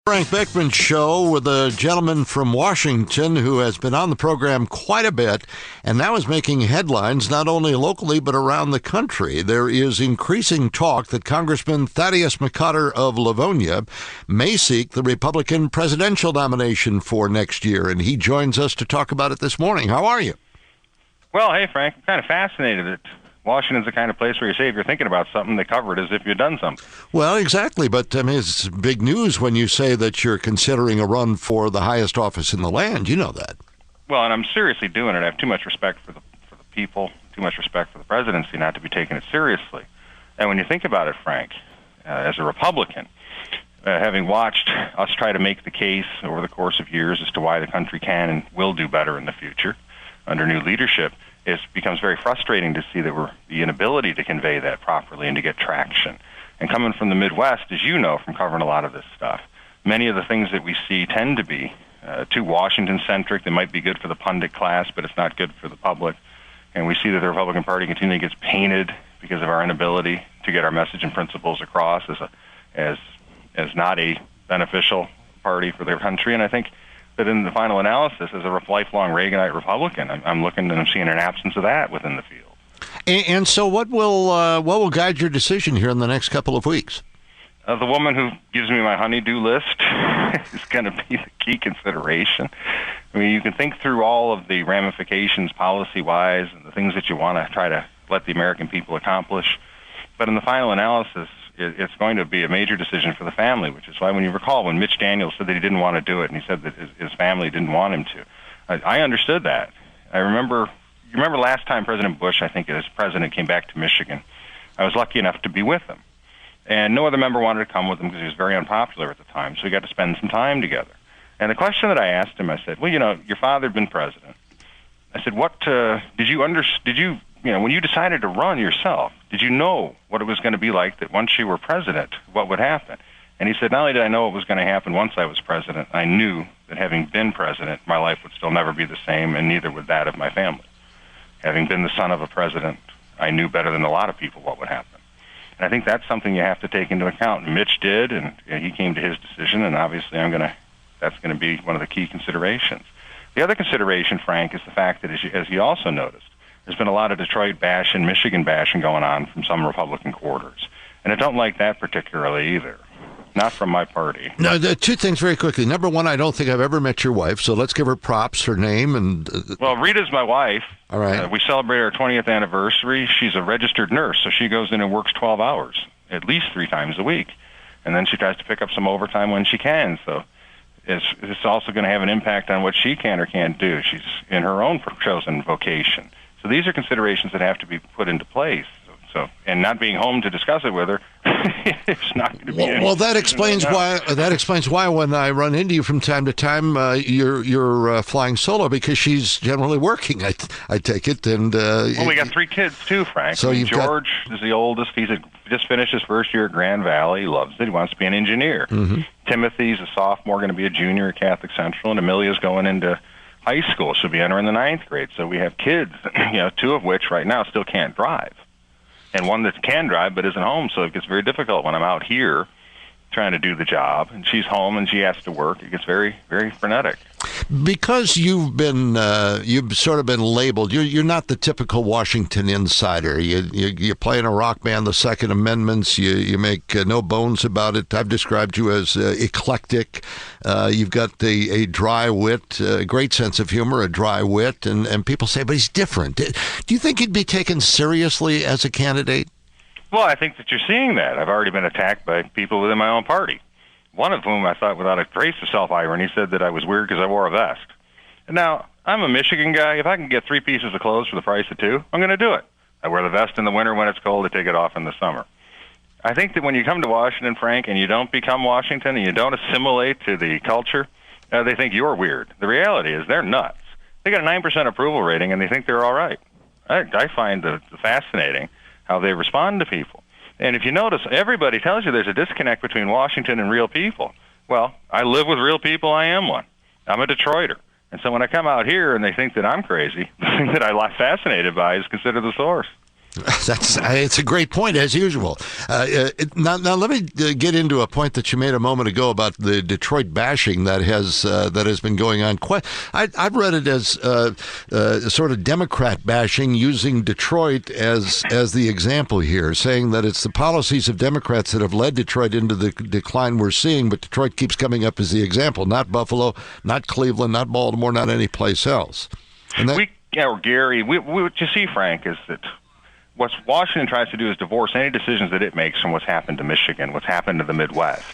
Frank Beckmann Show with a gentleman from Washington who has been on the program quite a bit and now is making headlines not only locally but around the country. There is increasing talk that Congressman Thaddeus McCotter of Livonia may seek the Republican presidential nomination for next year, and he joins us to talk about it this morning. How are you? Well, hey, Frank, I'm kind of fascinated that Washington's the kind of place where you say if you're thinking about something, they cover it as if you've done something. Well, exactly. But I mean, it's big news when you say that you're considering a run for the highest office in the land. You know that. Well, and I'm seriously doing it. I have too much respect for the people, too much respect for the presidency not to be taking it seriously. And when you think about it, Frank, as a Republican, having watched us try to make the case over the course of years as to why the country can and will do better in the future under new leadership, it becomes very frustrating to see that the inability to convey that properly and to get traction. And coming from the Midwest, as you know from covering a lot of this stuff, many of the things that we see tend to be too Washington-centric. They might be good for the pundit class, but it's not good for the public. And we see that the Republican Party continually gets painted because of our inability to get our message and principles across as not a beneficial party for their country. And I think that in the final analysis, as a lifelong Reaganite Republican, I'm looking and I'm seeing an absence of that within the field. And so what will guide your decision here in the next couple of weeks? The woman who gives me my honey-do list is going to be the key consideration. I mean, you can think through all of the ramifications policy-wise and the things that you want to try to let the American people accomplish. But in the final analysis, it's going to be a major decision for the family, which is why when you recall when Mitch Daniels said that he didn't want to do it and he said that his family didn't want him to, I understood that. You remember last time President Bush, I think as president, came back to Michigan, I was lucky enough to be with him. And no other member wanted to come with him because he was very unpopular at the time, so we got to spend some time together. And the question that I asked him, I said, well, your father had been president. I said, when you decided to run yourself, did you know what it was going to be like that once you were president, what would happen? And he said, not only did I know what was going to happen once I was president, I knew that having been president, my life would still never be the same, and neither would that of my family. Having been the son of a president, I knew better than a lot of people what would happen. And I think that's something you have to take into account. And Mitch did, and he came to his decision, and obviously that's going to be one of the key considerations. The other consideration, Frank, is the fact that, as you also noticed, there's been a lot of Detroit bashing, Michigan bashing going on from some Republican quarters. And I don't like that particularly either. Not from my party. No, two things very quickly. Number one, I don't think I've ever met your wife, so let's give her props, her name. And well, Rita's my wife. All right. We celebrate our 20th anniversary. She's a registered nurse, so she goes in and works 12 hours, at least 3 times a week. And then she tries to pick up some overtime when she can. So it's also going to have an impact on what she can or can't do. She's in her own chosen vocation. So these are considerations that have to be put into place. And not being home to discuss it with her, it's not going to be. Well, that explains why. That explains why when I run into you from time to time, you're flying solo because she's generally working. I take it, and we got 3 kids too, Frank. So George is the oldest. He's just finished his first year at Grand Valley. He loves it. He wants to be an engineer. Mm-hmm. Timothy's a sophomore, going to be a junior at Catholic Central, and Amelia's going into high school. She'll be entering the 9th grade. So we have kids, 2 of which right now still can't drive. And one that can drive but isn't home, so it gets very difficult when I'm out here trying to do the job, and she's home and she has to work. It gets very, very frenetic. Because you've sort of been labeled. You're not the typical Washington insider. You play in a rock band, the Second Amendments. You make no bones about it. I've described you as eclectic. You've got a dry wit, a great sense of humor, a dry wit, and people say, but he's different. Do you think he'd be taken seriously as a candidate? Well, I think that you're seeing that. I've already been attacked by people within my own party. One of whom I thought, without a trace of self-irony, said that I was weird because I wore a vest. And now, I'm a Michigan guy. If I can get 3 pieces of clothes for the price of 2, I'm going to do it. I wear the vest in the winter when it's cold. I take it off in the summer. I think that when you come to Washington, Frank, and you don't become Washington and you don't assimilate to the culture, they think you're weird. The reality is they're nuts. They got a 9% approval rating, and they think they're all right. I find the fascinating how they respond to people. And if you notice, everybody tells you there's a disconnect between Washington and real people. Well, I live with real people. I am one. I'm a Detroiter. And so when I come out here and they think that I'm crazy, the thing that I'm fascinated by is consider the source. It's a great point, as usual. Now let me get into a point that you made a moment ago about the Detroit bashing that has been going on. I've read it as sort of Democrat bashing, using Detroit as the example here, saying that it's the policies of Democrats that have led Detroit into the decline we're seeing, but Detroit keeps coming up as the example, not Buffalo, not Cleveland, not Baltimore, not any place else. And Gary, what you see, Frank, is that what Washington tries to do is divorce any decisions that it makes from what's happened to Michigan, what's happened to the Midwest.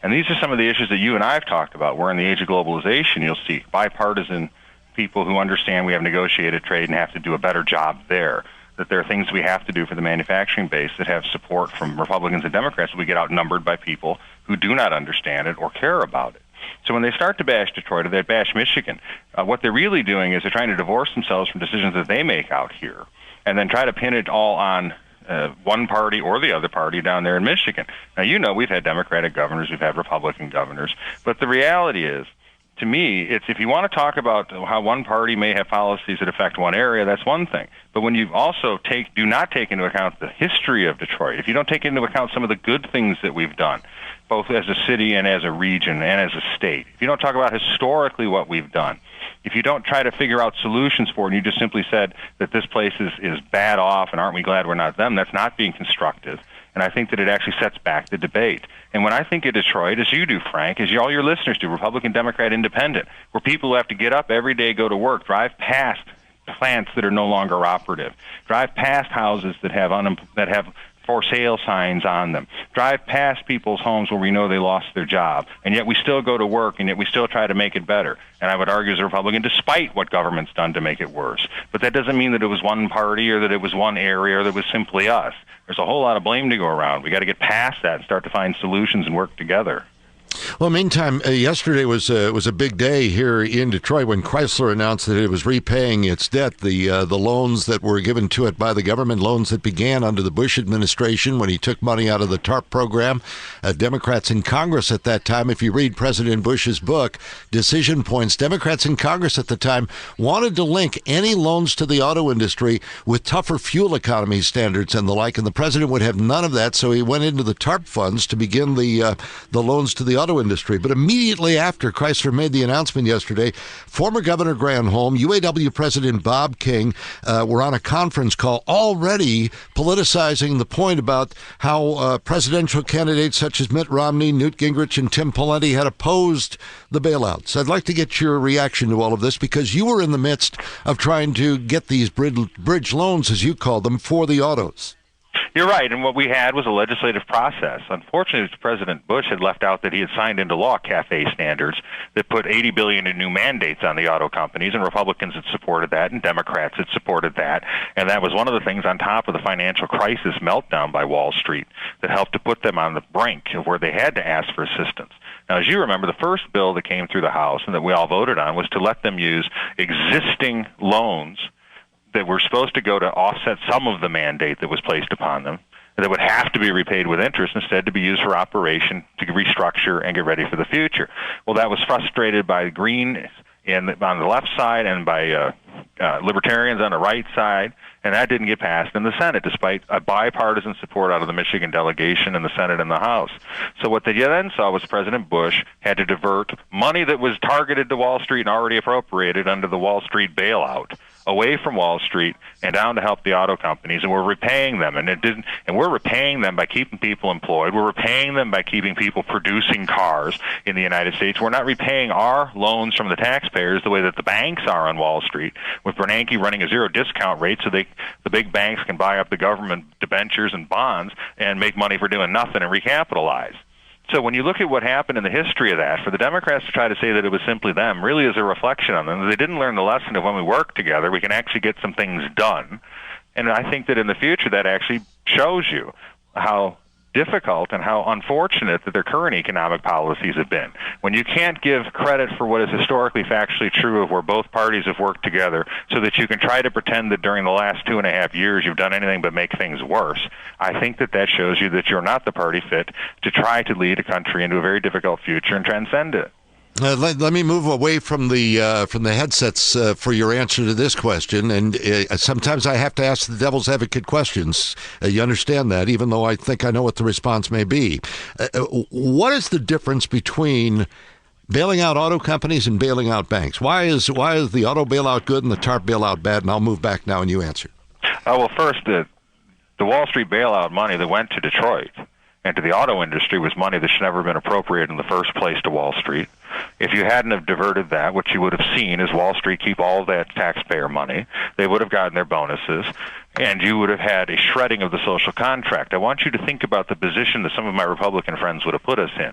And these are some of the issues that you and I have talked about. We're in the age of globalization. You'll see bipartisan people who understand we have negotiated trade and have to do a better job there, that there are things we have to do for the manufacturing base that have support from Republicans and Democrats. We get outnumbered by people who do not understand it or care about it. So when they start to bash Detroit or they bash Michigan, what they're really doing is they're trying to divorce themselves from decisions that they make out here, and then try to pin it all on one party or the other party down there in Michigan. Now, we've had Democratic governors, we've had Republican governors, but the reality is, to me, it's if you want to talk about how one party may have policies that affect one area, that's one thing. But when you also do not take into account the history of Detroit, if you don't take into account some of the good things that we've done, both as a city and as a region and as a state, if you don't talk about historically what we've done, if you don't try to figure out solutions for it, and you just simply said that this place is bad off and aren't we glad we're not them, that's not being constructive. And I think that it actually sets back the debate. And when I think of Detroit, as you do, Frank, as all your listeners do, Republican, Democrat, Independent, where people who have to get up every day, go to work, drive past plants that are no longer operative, drive past houses that have for sale signs on them, drive past people's homes where we know they lost their job, and yet we still go to work, and yet we still try to make it better. And I would argue as a Republican, despite what government's done to make it worse. But that doesn't mean that it was one party or that it was one area or that it was simply us. There's a whole lot of blame to go around. We got to get past that and start to find solutions and work together. Well, meantime, yesterday was a big day here in Detroit when Chrysler announced that it was repaying its debt, the loans that were given to it by the government, loans that began under the Bush administration when he took money out of the TARP program. Democrats in Congress at that time, if you read President Bush's book, Decision Points, Democrats in Congress at the time wanted to link any loans to the auto industry with tougher fuel economy standards and the like, and the president would have none of that, so he went into the TARP funds to begin the loans to the auto industry. But immediately after Chrysler made the announcement yesterday, former Governor Granholm, UAW President Bob King were on a conference call already politicizing the point about how presidential candidates such as Mitt Romney, Newt Gingrich, and Tim Pawlenty had opposed the bailouts. I'd like to get your reaction to all of this because you were in the midst of trying to get these bridge loans, as you call them, for the autos. You're right, and what we had was a legislative process. Unfortunately, President Bush had left out that he had signed into law CAFE standards that put $80 billion in new mandates on the auto companies, and Republicans had supported that, and Democrats had supported that, and that was one of the things on top of the financial crisis meltdown by Wall Street that helped to put them on the brink of where they had to ask for assistance. Now, as you remember, the first bill that came through the House and that we all voted on was to let them use existing loans that were supposed to go to offset some of the mandate that was placed upon them, that would have to be repaid with interest instead to be used for operation to restructure and get ready for the future. Well, that was frustrated by Green on the left side and by libertarians on the right side, and that didn't get passed in the Senate, despite a bipartisan support out of the Michigan delegation in the Senate and the House. So what they then saw was President Bush had to divert money that was targeted to Wall Street and already appropriated under the Wall Street bailout away from Wall Street and down to help the auto companies, and we're repaying them, and we're repaying them by keeping people employed. We're repaying them by keeping people producing cars in the United States. We're not repaying our loans from the taxpayers the way that the banks are on Wall Street, with Bernanke running a zero discount rate so the big banks can buy up the government debentures and bonds and make money for doing nothing and recapitalize. So when you look at what happened in the history of that, for the Democrats to try to say that it was simply them really is a reflection on them. They didn't learn the lesson of when we work together, we can actually get some things done. And I think that in the future that actually shows you how difficult and how unfortunate that their current economic policies have been. When you can't give credit for what is historically factually true of where both parties have worked together so that you can try to pretend that during the last 2.5 years you've done anything but make things worse, I think that shows you that you're not the party fit to try to lead a country into a very difficult future and transcend it. Let me move away from the headsets for your answer to this question. And sometimes I have to ask the devil's advocate questions. You understand that, even though I think I know what the response may be. What is the difference between bailing out auto companies and bailing out banks? Why is the auto bailout good and the TARP bailout bad? And I'll move back now and you answer. Well, first, the Wall Street bailout money that went to Detroit and to the auto industry was money that should never have been appropriated in the first place to Wall Street. If you hadn't have diverted that, what you would have seen is Wall Street keep all of that taxpayer money. They would have gotten their bonuses, and you would have had a shredding of the social contract. I want you to think about the position that some of my Republican friends would have put us in.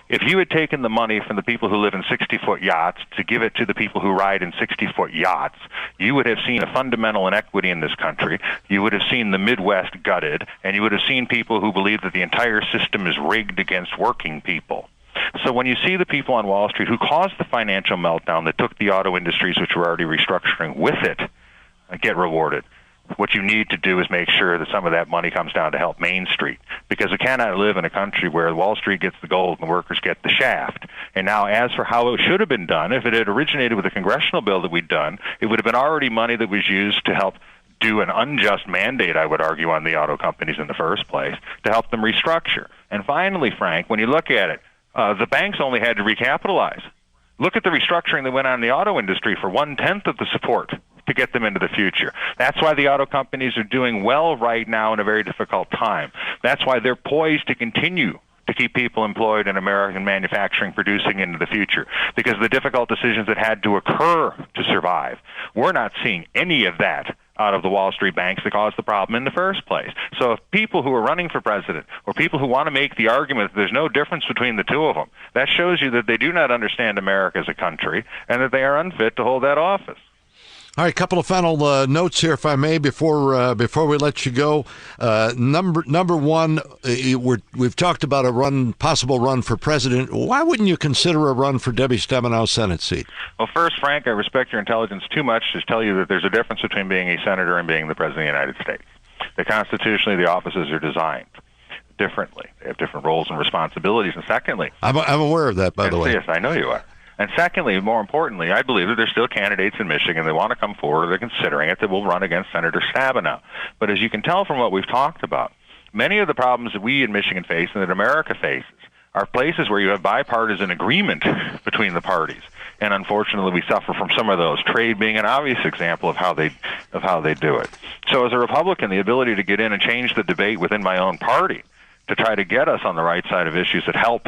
If you had taken the money from the people who live in 60-foot yachts to give it to the people who ride in 60-foot yachts, you would have seen a fundamental inequity in this country. You would have seen the Midwest gutted, and you would have seen people who believe that the entire system is rigged against working people. So when you see the people on Wall Street who caused the financial meltdown that took the auto industries, which were already restructuring, with it, get rewarded, what you need to do is make sure that some of that money comes down to help Main Street, because we cannot live in a country where Wall Street gets the gold and the workers get the shaft. And now, as for how it should have been done, if it had originated with a congressional bill that we'd done, it would have been already money that was used to help do an unjust mandate, I would argue, on the auto companies in the first place, to help them restructure. And finally, Frank, when you look at it, the banks only had to recapitalize. Look at the restructuring that went on in the auto industry for 1/10 of the support to get them into the future. That's why the auto companies are doing well right now in a very difficult time. That's why they're poised to continue to keep people employed in American manufacturing, producing into the future, because the difficult decisions that had to occur to survive. We're not seeing any of that out of the Wall Street banks that caused the problem in the first place. So if people who are running for president, or people who want to make the argument that there's no difference between the two of them, that shows you that they do not understand America as a country and that they are unfit to hold that office. All right, a couple of final notes here, if I may, before we let you go. Number one, we've talked about a possible run for president. Why wouldn't you consider a run for Debbie Stabenow's Senate seat? Well, first, Frank, I respect your intelligence too much to tell you that there's a difference between being a senator and being the president of the United States. That constitutionally, the offices are designed differently. They have different roles and responsibilities. And secondly, I'm aware of that, by the way. Yes, I know you are. And secondly, more importantly, I believe that there's still candidates in Michigan that want to come forward, they're considering it, that will run against Senator Stabenow. But as you can tell from what we've talked about, many of the problems that we in Michigan face and that America faces are places where you have bipartisan agreement between the parties. And unfortunately, we suffer from some of those, trade being an obvious example of how they do it. So as a Republican, the ability to get in and change the debate within my own party to try to get us on the right side of issues that help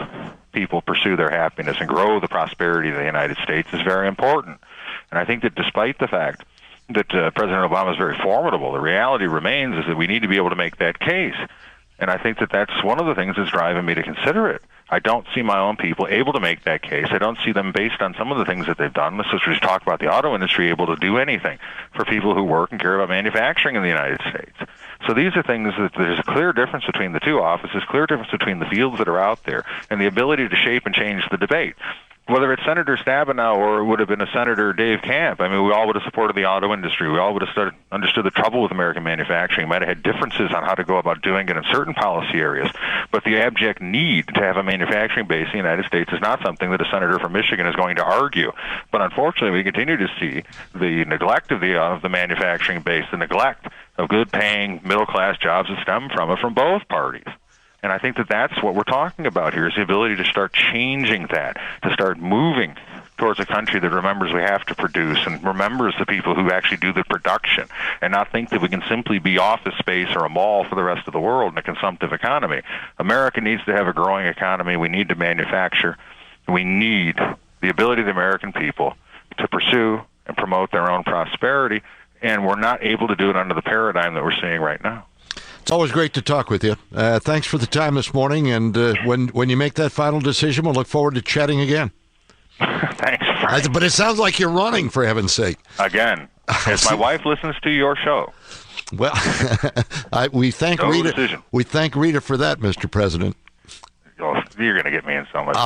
people pursue their happiness and grow the prosperity of the United States is very important. And I think that despite the fact that President Obama is very formidable, the reality remains is that we need to be able to make that case. And I think that that's one of the things that's driving me to consider it. I don't see my own people able to make that case. I don't see them, based on some of the things that they've done, let's just talk about the auto industry, able to do anything for people who work and care about manufacturing in the United States. So these are things that there's a clear difference between the two offices, clear difference between the fields that are out there, and the ability to shape and change the debate. Whether it's Senator Stabenow or it would have been a Senator Dave Camp, I mean, we all would have supported the auto industry. We all would have understood the trouble with American manufacturing. Might have had differences on how to go about doing it in certain policy areas. But the abject need to have a manufacturing base in the United States is not something that a senator from Michigan is going to argue. But unfortunately, we continue to see the neglect of the manufacturing base, the neglect of good-paying, middle-class jobs that stem from it from both parties. And I think that that's what we're talking about here, is the ability to start changing that, to start moving towards a country that remembers we have to produce and remembers the people who actually do the production, and not think that we can simply be office space or a mall for the rest of the world in a consumptive economy. America needs to have a growing economy. We need to manufacture. We need the ability of the American people to pursue and promote their own prosperity, and we're not able to do it under the paradigm that we're seeing right now. It's always great to talk with you. Thanks for the time this morning, and when you make that final decision, we'll look forward to chatting again. Thanks, Frank. But it sounds like you're running, for heaven's sake. Again, if my wife listens to your show. Well, we thank Rita. Decision. We thank Rita for that, Mr. President. You're going to get me in so much.